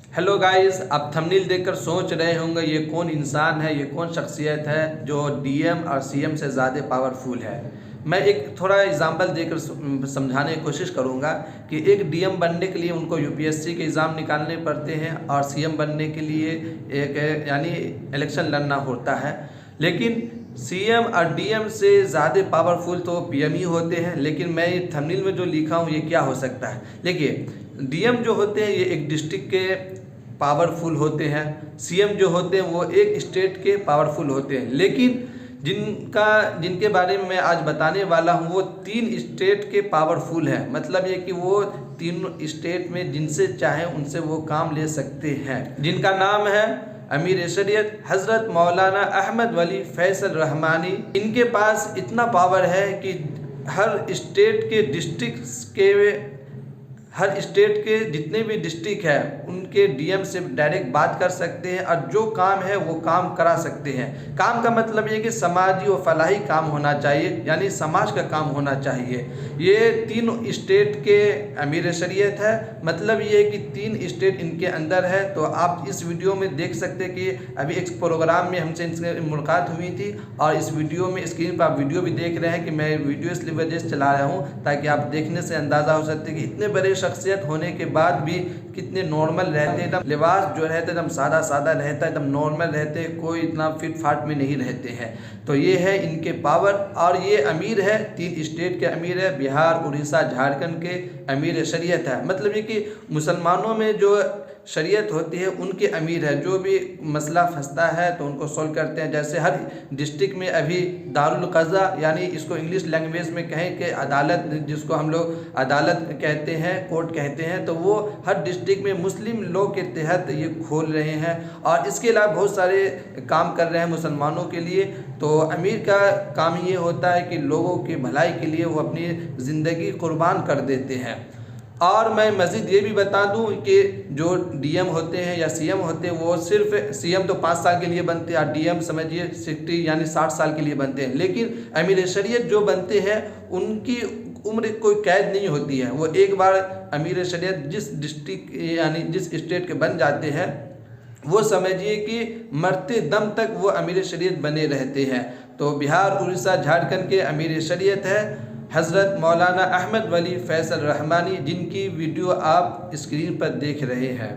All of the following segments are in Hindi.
हेलो गाइस, आप थंबनेल देखकर सोच रहे होंगे ये कौन इंसान है, ये कौन शख्सियत है जो डीएम और सीएम से ज़्यादा पावरफुल है। मैं एक थोड़ा एग्जांपल देकर समझाने की कोशिश करूंगा कि एक डीएम बनने के लिए उनको यूपीएससी के एग्ज़ाम निकालने पड़ते हैं और सीएम बनने के लिए एक यानी इलेक्शन लड़ना होता है। लेकिन सीएम और डीएम से ज़्यादा पावरफुल तो पीएम ही होते हैं। लेकिन मैं ये थंबनेल में जो लिखा हूँ ये क्या हो सकता है। देखिए, डीएम जो होते हैं ये एक डिस्ट्रिक्ट के पावरफुल होते हैं, सीएम जो होते हैं वो एक स्टेट के पावरफुल होते हैं। लेकिन जिनके बारे में मैं आज बताने वाला हूँ वो 3 स्टेट के पावरफुल है। मतलब ये कि वो 3 स्टेट में जिनसे चाहे उनसे वो काम ले सकते हैं, जिनका नाम है अमीर शरीयत हज़रत मौलाना अहमद वली फैसल रहमानी। इनके पास इतना पावर है कि हर स्टेट के जितने भी डिस्ट्रिक्ट है उनके डीएम से डायरेक्ट बात कर सकते हैं और जो काम है वो काम करा सकते हैं। काम का मतलब ये कि समाजी और फलाही काम होना चाहिए, यानी समाज का काम होना चाहिए। ये 3 स्टेट के अमीर शरीयत है। मतलब ये है कि 3 स्टेट इनके अंदर है। तो आप इस वीडियो में देख सकते हैं कि अभी एक प्रोग्राम में हमसे इनसे मुलाकात हुई थी और इस वीडियो में स्क्रीन पर आप वीडियो भी देख रहे हैं कि मैं वीडियो इसलिए वजह से चला रहा हूँ ताकि आप देखने से अंदाज़ा हो सकते कि इतने बड़े शख्सियत होने के बाद भी कितने नॉर्मल रहते हैं। एकदम लिबास जो रहता है एकदम सादा सादा रहता है, एकदम नॉर्मल रहते हैं, कोई इतना फिट फाट में नहीं रहते हैं। तो ये है इनके पावर। और ये अमीर है, 3 स्टेट के अमीर है, बिहार, उड़ीसा, झारखंड के अमीर शरीयत है। मतलब ये कि मुसलमानों में जो शरीयत होती है उनके अमीर है, जो भी मसला फंसता है तो उनको सॉल्व करते हैं। जैसे हर डिस्ट्रिक्ट में अभी दारुल क़ज़ा, यानी इसको इंग्लिश लैंग्वेज में कहें कि अदालत, जिसको हम लोग अदालत कहते हैं, कोर्ट कहते हैं, तो वो हर डिस्ट्रिक्ट में मुस्लिम लॉ के तहत ये खोल रहे हैं। और इसके अलावा बहुत सारे काम कर रहे हैं मुसलमानों के लिए। तो अमीर का काम ये होता है कि लोगों की भलाई के लिए वो अपनी ज़िंदगी कुर्बान कर देते हैं। और मैं मज़ीद ये भी बता दूं कि जो डीएम होते हैं या सीएम होते हैं वो सिर्फ सीएम तो 5 साल के लिए बनते हैं और डीएम समझिए 60 यानी 60 साल के लिए बनते हैं। लेकिन अमीर शरीयत जो बनते हैं उनकी उम्र कोई कैद नहीं होती है। वो एक बार अमीर शरीयत जिस डिस्ट्रिक्ट यानी जिस स्टेट के बन जाते हैं वो समझिए कि मरते दम तक वो अमीर शरीयत बने रहते हैं। तो बिहार, उड़ीसा, झारखंड के अमीर शरीयत है हज़रत मौलाना अहमद वली फैसल रहमानी, जिनकी वीडियो आप स्क्रीन पर देख रहे हैं।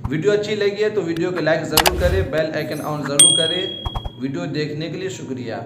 वीडियो अच्छी लगी है तो वीडियो को लाइक ज़रूर करें, बेल आइकन ऑन ज़रूर करें। वीडियो देखने के लिए शुक्रिया।